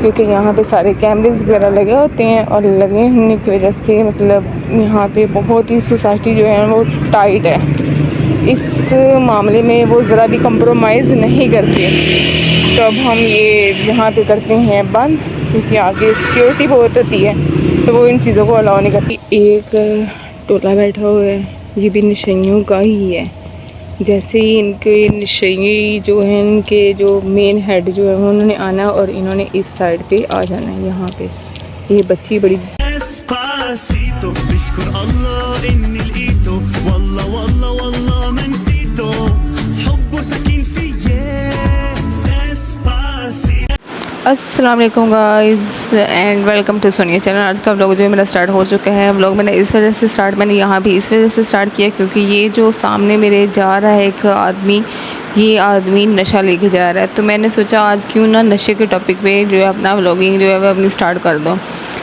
क्योंकि यहाँ पे सारे कैमरेज वगैरह लगे होते हैं और लगे होने की वजह से मतलब यहाँ पे बहुत ही सोसाइटी जो है वो टाइट है। इस मामले में वो ज़रा भी कंप्रोमाइज़ नहीं करते। तो अब हम ये यहाँ पे करते हैं बंद, क्योंकि आगे सिक्योरिटी बहुत होती है तो वो इन चीज़ों को अलाउ नहीं करती। एक टोला बैठा हुआ है, ये भी नशइयों का ही है। जैसे ही इनके नशई जो हैं, इनके जो मेन हेड जो है उन्होंने आना और इन्होंने इस साइड पे आ जाना है। यहाँ पे ये बच्ची बड़ी अस्सलाम वालेकुम guys and welcome to Sonia channel. आज का व्लॉग जो है मेरा स्टार्ट हो चुका है। व्लॉग मैंने इस वजह से स्टार्ट मैंने यहाँ भी इस वजह से स्टार्ट किया क्योंकि ये जो सामने मेरे जा रहा है एक आदमी, ये आदमी नशा लेके जा रहा है। तो मैंने सोचा आज क्यों ना नशे के टॉपिक पे जो है अपना व्लॉगिंग जो है वो अपनी स्टार्ट कर दूँ,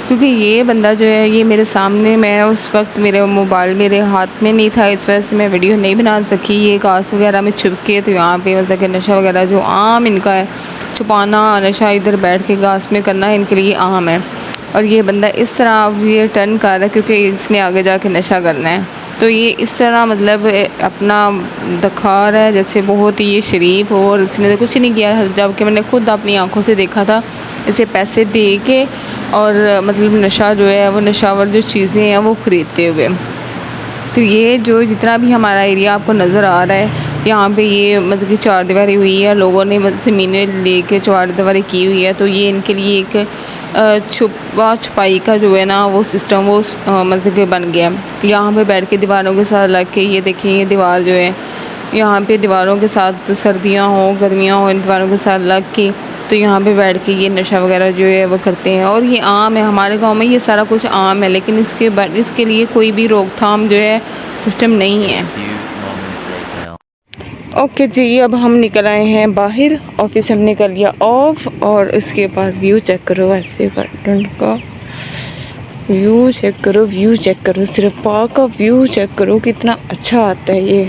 क्योंकि ये बंदा जो है ये मेरे सामने, मैं उस वक्त मेरे मोबाइल मेरे हाथ में नहीं था, इस वजह से मैं वीडियो नहीं बना सकी। ये घास वगैरह में छुप के, तो यहाँ पे मतलब कि नशा वगैरह जो आम इनका है, छुपाना नशा इधर बैठ के घास में करना इनके लिए आम है। और ये बंदा इस तरह ये टर्न कर रहा है क्योंकि इसने आगे जाके नशा करना है। तो ये इस तरह मतलब अपना दिखा रहा है जैसे बहुत ही ये शरीफ हो, और इसने तो कुछ नहीं किया, जबकि मैंने खुद अपनी आंखों से देखा था इसे पैसे दे के और मतलब नशा जो है वो नशावर जो चीज़ें हैं वो ख़रीदते हुए। तो ये जो जितना भी हमारा एरिया आपको नज़र आ रहा है, यहाँ पे ये मतलब कि चारदीवारी हुई है, लोगों ने मतलब ज़मीनें लेके चारदीवारी की हुई है। तो ये इनके लिए एक छुपा छुपाई का जो है ना वो सिस्टम वो मतलब कि बन गया। यहाँ पे बैठ के दीवारों के साथ लग के, ये देखिए ये दीवार जो है, यहाँ पे दीवारों के साथ सर्दियाँ हो गर्मियाँ हो, इन दीवारों के साथ लग के तो यहाँ पे बैठ के ये नशा वगैरह जो है वो करते हैं। और ये आम है, हमारे गांव में ये सारा कुछ आम है, लेकिन इसके लिए कोई भी रोकथाम जो है सिस्टम नहीं है। ओके जी, अब हम निकल आए हैं बाहर, ऑफिस हमने कर लिया ऑफ, और इसके बाद व्यू चेक करो, ऐसे गार्डन का व्यू चेक करो, व्यू चेक करो, सिर्फ पार्क का व्यू चेक करो, कितना अच्छा आता है ये,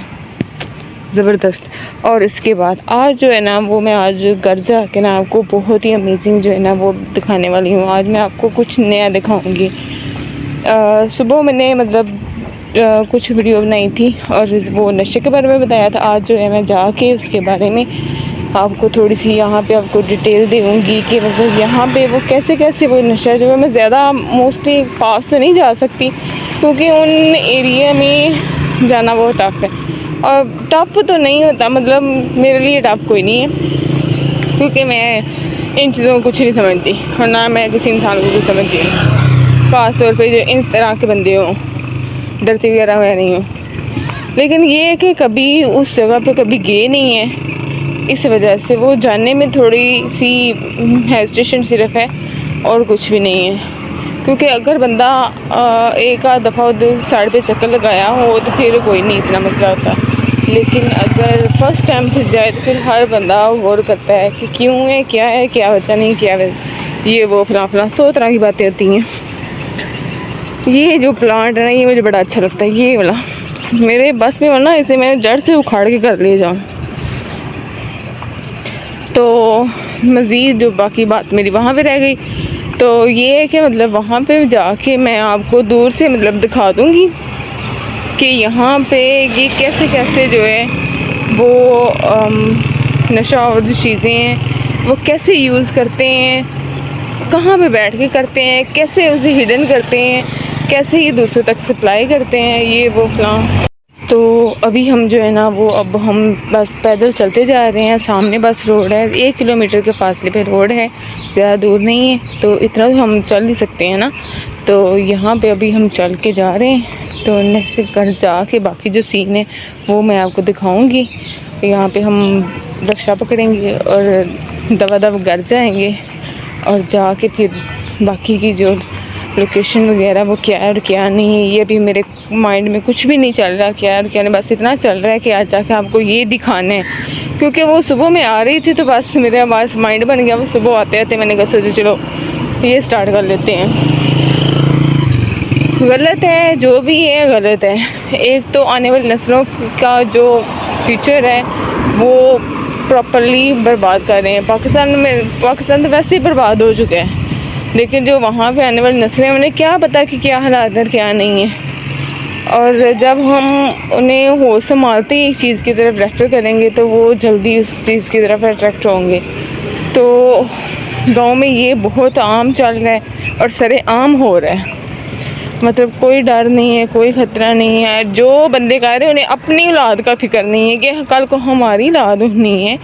ज़बरदस्त। और इसके बाद आज जो है ना वो मैं आज घर जा के ना आपको बहुत ही अमेजिंग जो है ना वो दिखाने वाली हूँ। आज मैं आपको कुछ नया दिखाऊंगी। सुबह मैंने मतलब कुछ वीडियो बनाई थी और वो नशे के बारे में बताया था। आज जो है मैं जाके उसके बारे में आपको थोड़ी सी यहाँ पे आपको डिटेल दूँगी कि मतलब यहाँ पे वो कैसे कैसे वो नशा जो है, मैं ज़्यादा मोस्टली पास तो नहीं जा सकती क्योंकि उन एरिया में जाना बहुत टफ है। और टफ तो नहीं होता, मतलब मेरे लिए टफ कोई नहीं है क्योंकि मैं इन चीज़ों को कुछ नहीं समझती और ना मैं किसी इंसान को कुछ समझती हूँ, ख़ास तौर पे जो इस तरह के बंदे हों, डरती वगैरह मैं नहीं हूँ। लेकिन ये है कि कभी उस जगह पे कभी गए नहीं है, इस वजह से वो जानने में थोड़ी सी हेजिटेशन सिर्फ है और कुछ भी नहीं है। क्योंकि अगर बंदा एक आध दफ़ा उधर साइड पे चक्कर लगाया हो तो फिर कोई नहीं इतना मसला होता, लेकिन अगर फर्स्ट टाइम फिर जाए तो फिर हर बंदा गौर करता है कि क्यों है, क्या वजह नहीं, क्या ये वो फला 100 तरह की बातें होती हैं। ये जो प्लांट है ना ये मुझे बड़ा अच्छा लगता है, ये वाला मेरे बस में वरना इसे मैं जड़ से उखाड़ के कर ले जाऊँ। तो मज़ीद जो बाकी बात मेरी वहाँ पे रह गई, तो ये है कि मतलब वहाँ पे जाके मैं आपको दूर से मतलब दिखा दूँगी कि यहाँ पे ये कैसे कैसे जो है वो नशा और जो चीज़ें हैं वो कैसे यूज़ करते हैं, कहाँ पे बैठ के करते हैं, कैसे उसे हिडन करते हैं, कैसे ये दूसरों तक सप्लाई करते हैं, ये वो फलां। तो अभी हम जो है ना वो अब हम बस पैदल चलते जा रहे हैं, सामने बस रोड है, 1 किलोमीटर के फासले पे रोड है, ज़्यादा दूर नहीं है, तो इतना तो हम चल ही सकते हैं ना। तो यहाँ पे अभी हम चल के जा रहे हैं, तो नेक्स्ट घर जा के बाकी जो सीन है वो मैं आपको दिखाऊंगी। यहाँ पे हम रिक्शा पकड़ेंगे और दवा घर जाएंगे और जाके फिर बाकी की जो लोकेशन वगैरह वो क्या है और क्या नहीं है, ये भी मेरे माइंड में कुछ भी नहीं चल रहा क्या है और क्या नहीं, बस इतना चल रहा है कि आज जाके आपको ये दिखाना है। क्योंकि वो सुबह में आ रही थी तो बस मेरा बस माइंड बन गया, वो सुबह आते आते मैंने कहा सोचा चलो ये स्टार्ट कर लेते हैं। गलत है, जो भी है गलत है। एक तो आने वाली नस्लों का जो फ्यूचर है वो प्रॉपरली बर्बाद कर रहे हैं। पाकिस्तान तो वैसे ही बर्बाद हो चुका है, लेकिन जो वहाँ पे आने वाली नस्लें, उन्हें क्या पता कि क्या हालात है क्या नहीं है। और जब हम उन्हें होश संभालते ही एक चीज़ की तरफ रेफर करेंगे तो वो जल्दी उस चीज़ की तरफ अट्रैक्ट होंगे। तो गांव में ये बहुत आम चल रहा है और सरेआम हो रहा है, मतलब कोई डर नहीं है, कोई ख़तरा नहीं है। जो बंदे कह रहे हैं उन्हें अपनी औलाद का फिक्र नहीं है कि कल को हमारी औलाद नहीं है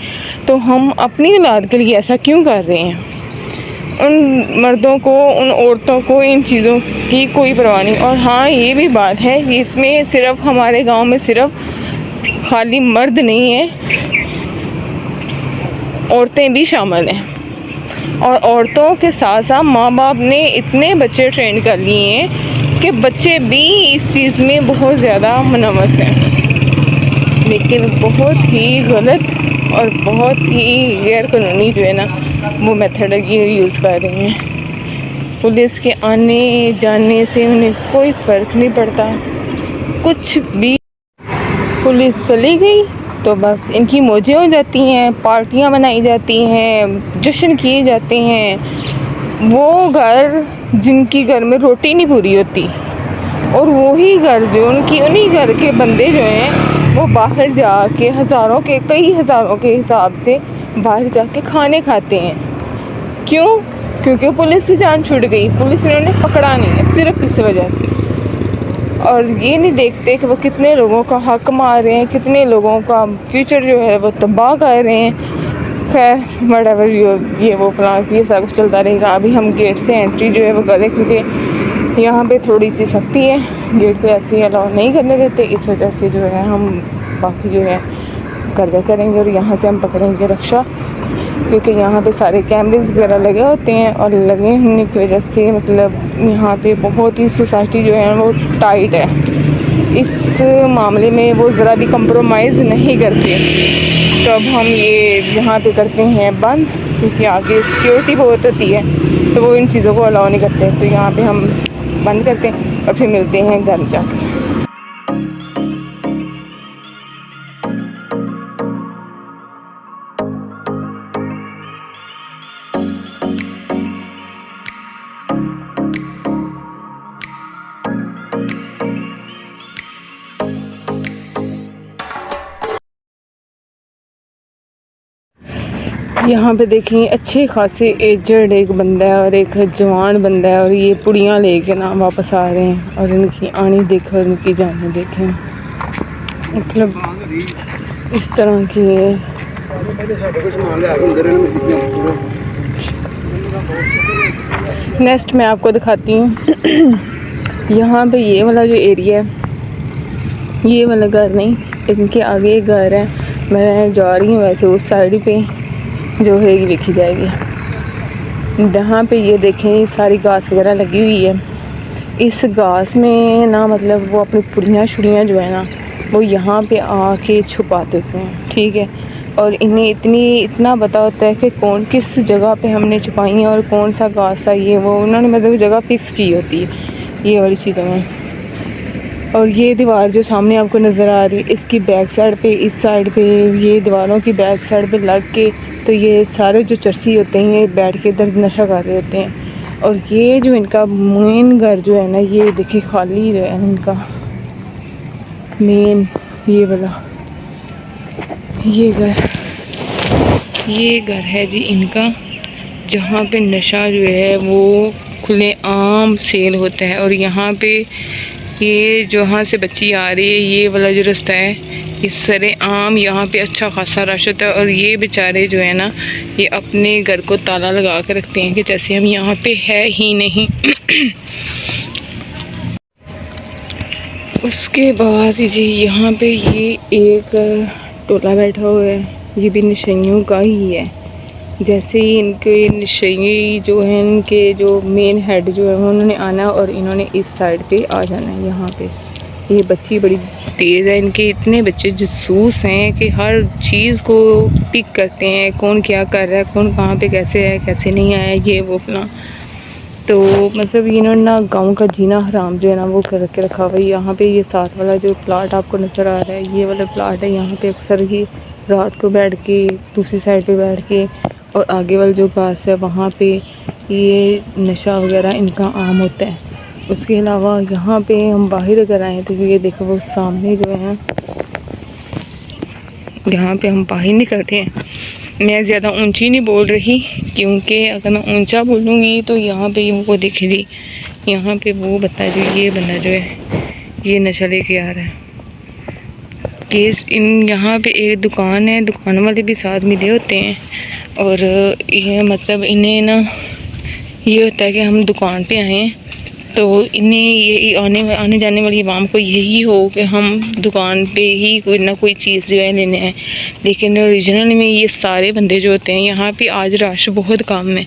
तो हम अपनी औलाद के लिए ऐसा क्यों कर रहे हैं। उन मर्दों को, उन औरतों को इन चीज़ों की कोई परवाह नहीं। और हाँ, ये भी बात है कि इसमें सिर्फ हमारे गांव में सिर्फ खाली मर्द नहीं है, औरतें भी शामिल हैं। और औरतों के साथ साथ माँ बाप ने इतने बच्चे ट्रेन कर लिए हैं कि बच्चे भी इस चीज़ में बहुत ज़्यादा मुनव्वस हैं, लेकिन बहुत ही गलत और बहुत ही गैर कानूनी जो है ना वो मेथड ये यूज़ कर रही हैं। पुलिस के आने जाने से उन्हें कोई फ़र्क नहीं पड़ता, कुछ भी। पुलिस चली गई तो बस इनकी मौजें हो जाती हैं, पार्टियां बनाई जाती हैं, जश्न किए जाते हैं। वो घर जिनकी घर में रोटी नहीं पूरी होती, और वही घर जो उन्हीं घर के बंदे जो हैं वो बाहर जाके कई हज़ारों के हिसाब से बाहर जाके खाने खाते हैं। क्यों? क्योंकि पुलिस की जान छूट गई, पुलिस ने उन्हें पकड़ा नहीं है, सिर्फ इस वजह से। और ये नहीं देखते कि वो कितने लोगों का हक मार रहे हैं, कितने लोगों का फ्यूचर जो है वो तबाह कर रहे हैं। खैर व्हाटएवर, ये वो प्लान, ये सब कुछ चलता रहेगा। अभी हम गेट से एंट्री जो है वो करें, क्योंकि यहाँ पे थोड़ी सी सख्ती है, गेट पे ऐसे ही अलाउ नहीं करने देते। इस वजह से जो है हम बाकी जो है कर्जा करेंगे और यहाँ से हम पकड़ेंगे रक्षा, क्योंकि यहाँ पे सारे कैमरेज वगैरह लगे होते हैं। और लगे होने की वजह से मतलब यहाँ पे बहुत ही सोसाइटी जो है वो टाइट है, इस मामले में वो ज़रा भी कंप्रोमाइज़ नहीं करते। तो अब हम ये यहाँ पे करते हैं बंद, क्योंकि आगे सिक्योरिटी बहुत होती है तो वो इन चीज़ों को अलाउ नहीं करते। तो यहाँ पे हम बंद करते हैं और फिर मिलते हैं घर जाके। यहाँ पे देखें अच्छे खासे एजड एक बंदा है और एक जवान बंदा है, और ये पुड़ियाँ लेके ना वापस आ रहे हैं। और इनकी आनी देखें और इनकी जाने देखें, मतलब इस तरह की है। नेक्स्ट मैं आपको दिखाती हूँ। यहाँ पे ये वाला जो एरिया है, ये वाला घर नहीं, इनके आगे एक घर है। मैं जा रही हूँ वैसे उस साइड पे, जो है ये देखी जाएगी। जहाँ पे ये देखें सारी घास वगैरह लगी हुई है, इस घास में ना मतलब वो अपनी पुड़ियाँ शुड़ियाँ जो है ना वो यहाँ पे आके छुपा देते हैं, ठीक है। और इन्हें इतना पता होता है कि कौन किस जगह पे हमने छुपाई है और कौन सा घास है, ये वो उन्होंने मतलब जगह फिक्स की होती है ये वाली चीज़ों में। और ये दीवार जो सामने आपको नज़र आ रही है, इसकी बैक साइड पे, इस साइड पे, ये दीवारों की बैक साइड पे लग के तो ये सारे जो चर्सी होते हैं ये बैठ के इधर नशा कर रहे होते हैं। और ये जो इनका मेन घर जो है ना, ये देखिए खाली जो है इनका मेन ये वाला ये घर है जी इनका, जहाँ पे नशा जो है वो खुले आम सेल होता है। और यहाँ पे ये जहाँ से बच्ची आ रही है, ये वाला जो रास्ता है, इस सरे आम यहाँ पे अच्छा खासा रश होता है। और ये बेचारे जो है ना ये अपने घर को ताला लगा कर रखते हैं कि जैसे हम यहाँ पे है ही नहीं। उसके बाद जी यहाँ पे ये एक टोला बैठा हुआ है, ये भी नशइयों का ही है। जैसे ही इनके नशई जो हैं, इनके जो मेन हेड जो है उन्होंने आना और इन्होंने इस साइड पे आ जाना है। यहाँ पे ये बच्ची बड़ी तेज़ है, इनके इतने बच्चे जासूस हैं कि हर चीज़ को पिक करते हैं, कौन क्या कर रहा है, कौन कहाँ पे कैसे है, कैसे नहीं आया, ये वो अपना। तो मतलब इन्होंने ना गाँव का जीना हराम जो है ना वो कर रखा हुआ है। यहाँ पे ये साथ वाला जो प्लाट आपको नज़र आ रहा है, ये वाला प्लाट है, यहाँ पे अक्सर ही रात को बैठ के दूसरी साइड पे बैठ के, और आगे वाली जो घास है वहाँ पे ये नशा वगैरह इनका आम होता है। उसके अलावा यहाँ पे हम बाहर अगर आए तो ये देखो वो सामने जो है, यहाँ पे हम बाहर निकलते हैं। मैं ज़्यादा ऊंची नहीं बोल रही क्योंकि अगर मैं ऊंचा बोलूँगी तो यहाँ पे वो दिखेगी, यहाँ पे वो बता जो ये बंदा जो है ये नशा लेके आ रहा है। केस इन यहाँ पे एक दुकान है, दुकान वाले भी साथ मिले होते हैं, और ये मतलब इन्हें ना ये होता है कि हम दुकान पे आए हैं तो इन्हें ये आने जाने वाली आवाम को यही हो कि हम दुकान पे ही कोई ना कोई चीज़ जो है लेने हैं। लेकिन ओरिजिनल में ये सारे बंदे जो होते हैं, यहाँ पे आज रश बहुत कम है।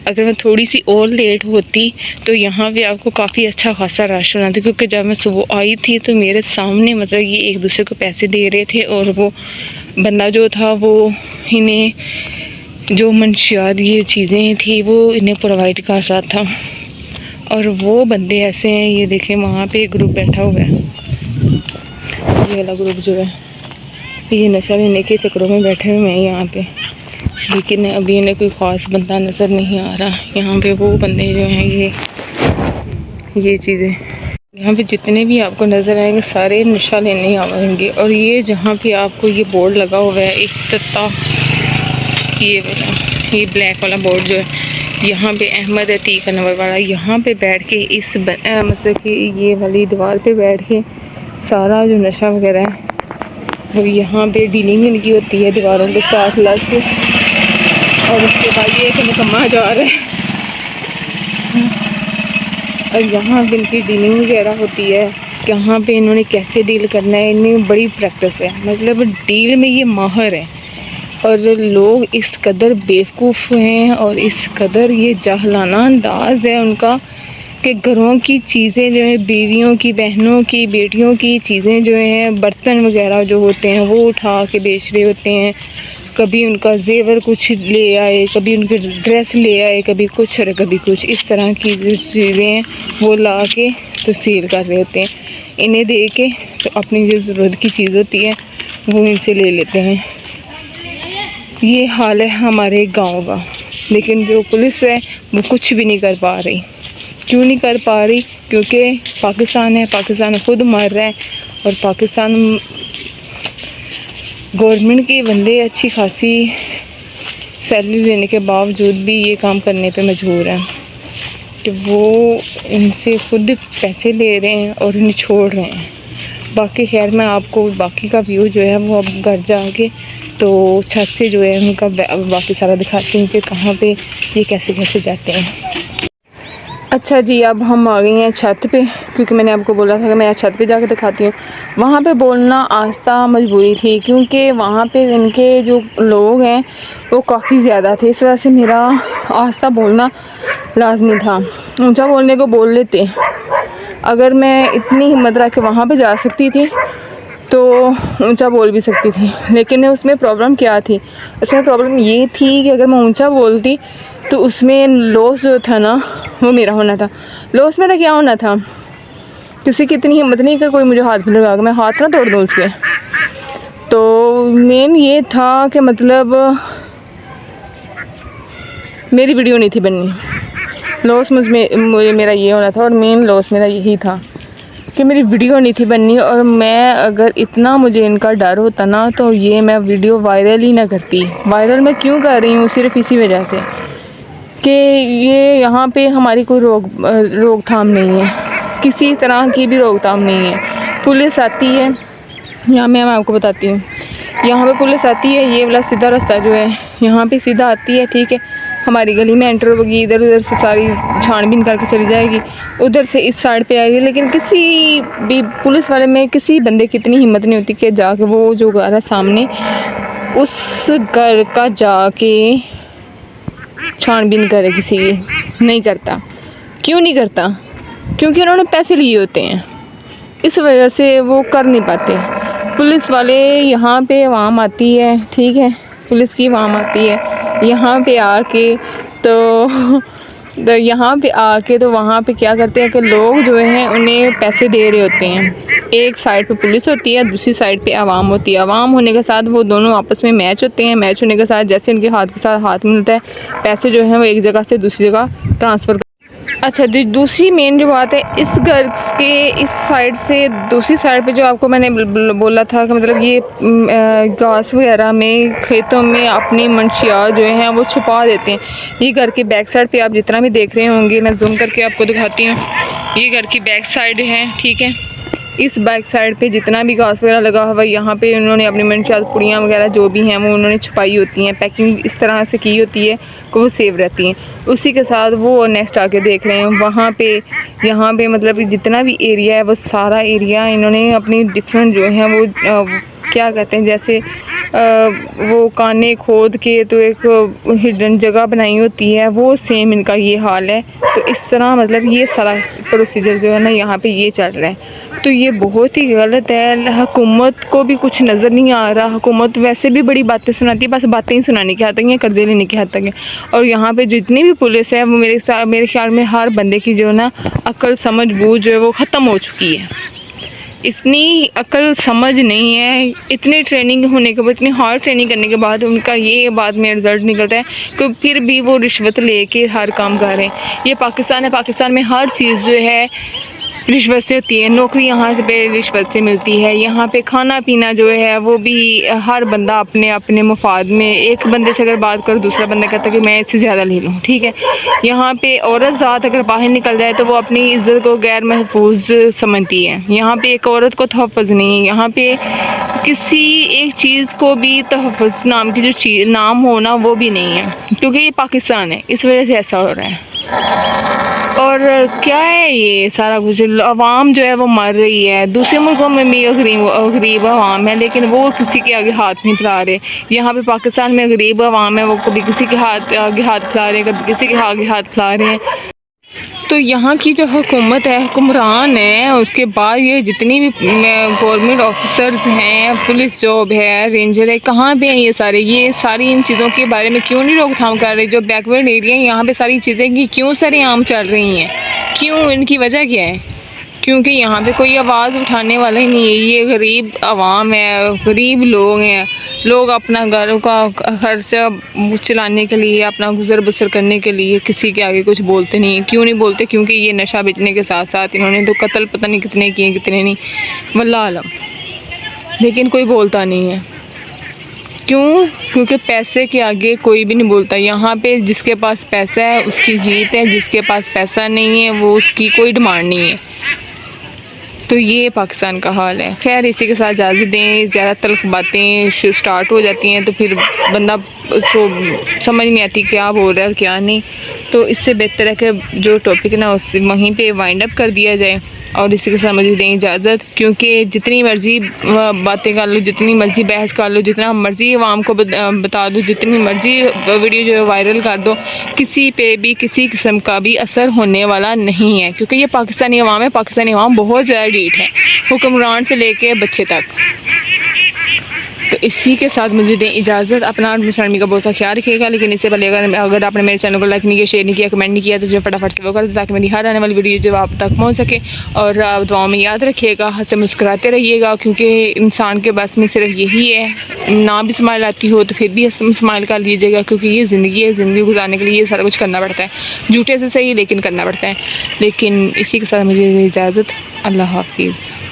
अगर मैं थोड़ी सी और लेट होती तो यहाँ पे आपको काफ़ी अच्छा खासा रश होना था, क्योंकि जब मैं सुबह आई थी तो मेरे सामने मतलब ये एक दूसरे को पैसे दे रहे थे, और वो बंदा जो था वो इन्हें जो मंशियात ये चीज़ें थी वो इन्हें प्रोवाइड कर रहा था। और वो बंदे ऐसे हैं, ये देखें वहाँ पे एक ग्रुप बैठा हुआ है, ये वाला ग्रुप जो है ये नशा लेने के चक्करों में बैठे हुए हैं यहाँ पे। लेकिन अभी इन्हें कोई ख़ास बंदा नज़र नहीं आ रहा। यहाँ पे वो बंदे जो हैं ये चीज़ें यहाँ पे जितने भी आपको नज़र आएंगे सारे नशा लेने ही आएंगे। और ये जहाँ पे आपको ये बोर्ड लगा हुआ है इफ्तिताह, ये ब्लैक वाला बोर्ड जो है, यहाँ पे अहमद अतीक नंबर वाला, यहाँ पे बैठ के इस मतलब कि ये वाली दीवार पे बैठ के सारा जो नशा वगैरह है वो यहाँ पे डीलिंग इनकी होती है दीवारों के साथ लग के। और उसके बाद ये कि निकम्मा जा रहा है, और यहाँ पे इनकी डीलिंग वगैरह होती है, यहाँ पे इन्होंने कैसे डील करना है इनमें बड़ी प्रैक्टिस है, मतलब डील में ये माहिर है। और लोग इस कदर बेवकूफ़ हैं और इस कदर ये जाहलाना अंदाज़ है उनका कि घरों की चीज़ें जो है, बीवियों की, बहनों की, बेटियों की चीज़ें जो हैं, बर्तन वगैरह जो होते हैं वो उठा के बेच रहे होते हैं। कभी उनका जेवर कुछ ले आए, कभी उनके ड्रेस ले आए, कभी कुछ और कभी कुछ, इस तरह की जो चीज़ें हैं वो ला के तो सेल कर रहे होते हैं। इन्हें दे के तो अपनी जो ज़रूरत की चीज़ होती है वो इनसे ले लेते हैं। ये हाल है हमारे गांव का। लेकिन जो पुलिस है वो कुछ भी नहीं कर पा रही। क्यों नहीं कर पा रही? क्योंकि पाकिस्तान है, पाकिस्तान खुद मर रहा है, और पाकिस्तान गवर्नमेंट के बंदे अच्छी खासी सैलरी लेने के बावजूद भी ये काम करने पे मजबूर हैं कि वो इनसे खुद पैसे ले रहे हैं और इन्हें छोड़ रहे हैं। बाकी खैर मैं आपको बाकी का व्यू जो है वो अब घर जाके तो छत से जो है उनका बाकी सारा दिखाती हूँ कि कहाँ पे ये कैसे कैसे जाते हैं। अच्छा जी, अब हम आ गए हैं छत पे, क्योंकि मैंने आपको बोला था कि मैं छत पे जाके दिखाती हूँ। वहाँ पे बोलना आस्था मजबूरी थी, क्योंकि वहाँ पे इनके जो लोग हैं वो काफ़ी ज़्यादा थे, इस वजह से मेरा आस्था बोलना लाजमी था। ऊंचा बोलने को बोल लेते, अगर मैं इतनी हिम्मत रख के वहाँ पे जा सकती थी तो ऊंचा बोल भी सकती थी। लेकिन उसमें प्रॉब्लम क्या थी? उसमें प्रॉब्लम ये थी कि अगर मैं ऊंचा बोलती तो उसमें लॉस जो था ना वो मेरा होना था। लॉस मेरा क्या होना था? किसी की इतनी हिम्मत नहीं कि कोई मुझे हाथ भी लगा के मैं हाथ ना तोड़ दूँ उसके। तो मेन ये था कि मतलब मेरी वीडियो नहीं थी बननी। लॉस मुझे मेरा ये होना था, और मेन लॉस मेरा यही था कि मेरी वीडियो नहीं थी बननी। और मैं अगर इतना मुझे इनका डर होता ना तो ये मैं वीडियो वायरल ही ना करती। वायरल मैं क्यों कर रही हूँ? सिर्फ इसी वजह से कि ये यहाँ पे हमारी कोई रोकथाम नहीं है, किसी तरह की भी रोकथाम नहीं है। पुलिस आती है, यहाँ मैं आपको बताती हूँ, यहाँ पे पुलिस आती है, ये वाला सीधा रास्ता जो है यहाँ पे सीधा आती है, ठीक है, हमारी गली में एंटर होगी, इधर उधर से सारी छानबीन करके चली जाएगी, उधर से इस साइड पे आएगी। लेकिन किसी भी पुलिस वाले में किसी बंदे की इतनी हिम्मत नहीं होती कि जाके वो जो घर है सामने उस घर का जाके छानबीन करे किसी की। नहीं करता। क्यों नहीं करता? क्योंकि उन्होंने पैसे लिए होते हैं, इस वजह से वो कर नहीं पाते। पुलिस वाले यहाँ पे आवाम आती है, ठीक है, पुलिस की आवाम आती है यहाँ पे आके तो तो यहाँ पे आके तो वहाँ पे क्या करते हैं कि लोग जो हैं उन्हें पैसे दे रहे होते हैं। एक साइड पे पुलिस होती है, दूसरी साइड पे आवाम होती है। आवाम होने के साथ वो दोनों आपस में मैच होते हैं। मैच होने के साथ जैसे उनके हाथ के साथ हाथ मिलता है, पैसे जो हैं वो एक जगह से दूसरी जगह ट्रांसफ़र। अच्छा, दूसरी मेन जो बात है, इस घर के इस साइड से दूसरी साइड पे जो आपको मैंने बोला था कि मतलब ये घास वगैरह में खेतों में अपनी मंशियात जो हैं वो छुपा देते हैं। ये घर के बैक साइड पे आप जितना भी देख रहे होंगे, मैं जूम करके आपको दिखाती हूँ। ये घर की बैक साइड है, ठीक है। इस बैक साइड पे जितना भी घास वगैरह लगा हुआ है, यहाँ पे उन्होंने अपनी मंशियात पुड़ियाँ वगैरह जो भी हैं वो उन्होंने छुपाई होती हैं। पैकिंग इस तरह से की होती है कि वो सेव रहती हैं। उसी के साथ वो नेक्स्ट आके देख रहे हैं वहाँ पे, यहाँ पे मतलब जितना भी एरिया है वो सारा एरिया इन्होंने अपनी डिफरेंट जो है वो क्या कहते हैं, जैसे वो काने खोद के तो एक हिडन जगह बनाई होती है, वो सेम इनका ये हाल है। तो इस तरह मतलब ये सारा प्रोसीजर जो है ना यहाँ पे ये चल रहा है। तो ये बहुत ही गलत है। हुकूमत को भी कुछ नज़र नहीं आ रहा। हुकूमत वैसे भी बड़ी बातें सुनाती है, बस बातें ही सुनाने के हद तक है, कर्जे लेने के हद तक है। और यहाँ पे जितनी भी पुलिस है वो मेरे ख्याल में हर बंदे की जो ना अक्ल समझ बूझ जो है वो ख़त्म हो चुकी है। इतनी अकल समझ नहीं है। इतनी ट्रेनिंग होने के बाद, इतनी हार्ड ट्रेनिंग करने के बाद उनका ये बाद में रिज़ल्ट निकलता है कि फिर भी वो रिश्वत लेके हर काम कर रहे हैं। ये पाकिस्तान है, पाकिस्तान में हर चीज़ जो है रिश्वत से होती है। नौकरी यहाँ से पे रिश्वत से मिलती है। यहाँ पे खाना पीना जो है वो भी हर बंदा अपने अपने मुफाद में, एक बंदे से अगर बात करो दूसरा बंदा कहता है कि मैं इससे ज़्यादा ले लूँ, ठीक है। यहाँ पे औरत ज़ात अगर बाहर निकल जाए तो वो अपनी इज़्ज़त को गैर महफूज समझती है। यहाँ पे एक औरत को तहफ़्फ़ुज़ नहीं है। यहाँ पे किसी एक चीज़ को भी तहफ़्फ़ुज़ नाम की जो चीज़ नाम होना वो भी नहीं है, क्योंकि ये पाकिस्तान है, इस वजह से ऐसा हो रहा है। और क्या है ये सारा कुछ, अवाम जो है वो मर रही है। दूसरे मुल्कों में भी गरीब अवाम है, लेकिन वो किसी के आगे हाथ नहीं फैला रहे। यहाँ पे पाकिस्तान में गरीब अवाम है, वो कभी किसी के आगे हाथ फैला रहे हैं, कभी किसी के आगे हाथ फैला रहे हैं। तो यहाँ की जो हुकूमत है, हुक्मरान है, उसके बाद ये जितनी भी गवर्नमेंट ऑफिसर्स हैं, पुलिस जॉब है, रेंजर है, कहाँ पे हैं ये सारे? ये सारी इन चीज़ों के बारे में क्यों नहीं रोकथाम कर रहे? जो बैकवर्ड एरिया है यहाँ पे सारी चीज़ें की क्यों सरेआम चल रही हैं? क्यों? इनकी वजह क्या है? क्योंकि यहाँ पे कोई आवाज़ उठाने वाला ही नहीं है। ये गरीब आवाम है, गरीब लोग हैं। लोग अपना घरों का खर्चा चलाने के लिए, अपना गुजर बसर करने के लिए किसी के आगे कुछ बोलते नहीं। क्यों नहीं बोलते? क्योंकि ये नशा बेचने के साथ साथ इन्होंने तो कत्ल पता नहीं कितने किए, कितने नहीं, वल्लाह आलम, लेकिन कोई बोलता नहीं है। क्यों? क्योंकि पैसे के आगे कोई भी नहीं बोलता। यहाँ पे जिसके पास पैसा है उसकी जीत है, जिसके पास पैसा नहीं है वो उसकी कोई डिमांड नहीं है। तो ये पाकिस्तान का हाल है। खैर, इसी के साथ इजाज़त दें। ज़्यादा तल्ख बातें स्टार्ट हो जाती हैं तो फिर बंदा उसको समझ नहीं आती क्या बोल रहा है और क्या नहीं। तो इससे बेहतर है कि जो टॉपिक ना उस वहीं पे वाइंड अप कर दिया जाए और इसी के साथ मुझे दें इजाज़त। क्योंकि जितनी मर्ज़ी बातें कर लो, जितनी मर्ज़ी बहस कर लो, जितना मर्ज़ी आवाम को बता दो, जितनी मर्ज़ी वीडियो जो है वायरल कर दो, किसी पे भी किसी किस्म का भी असर होने वाला नहीं है। क्योंकि ये पाकिस्तानी अवाम है। पाकिस्तानी अवाम बहुत ज़्यादा डीठ है, हुक्मरान से लेके बच्चे तक। तो इसी के साथ मुझे दें इजाज़त। अपना और फैमिली का बहुत सा ख्याल रखिएगा। लेकिन इससे पहले अगर आपने मेरे चैनल को लाइक नहीं किया, शेयर नहीं किया, कमेंट नहीं किया तो जो फटाफट से वो कर दो ताकि मेरी हर आने वाली वीडियो जो आप तक पहुंच सके। और दुआओं में याद रखिएगा, हंसते मुस्कुराते रहिएगा, क्योंकि इंसान के बस में सिर्फ यही है। ना भी स्माइल आती हो तो फिर भी स्माइल कर लीजिएगा, क्योंकि ये ज़िंदगी है। ज़िंदगी गुजारने के लिए ये सारा कुछ करना पड़ता है, झूठे से सही लेकिन करना पड़ता है। लेकिन इसी के साथ मुझे इजाज़त। अल्लाह हाफिज़।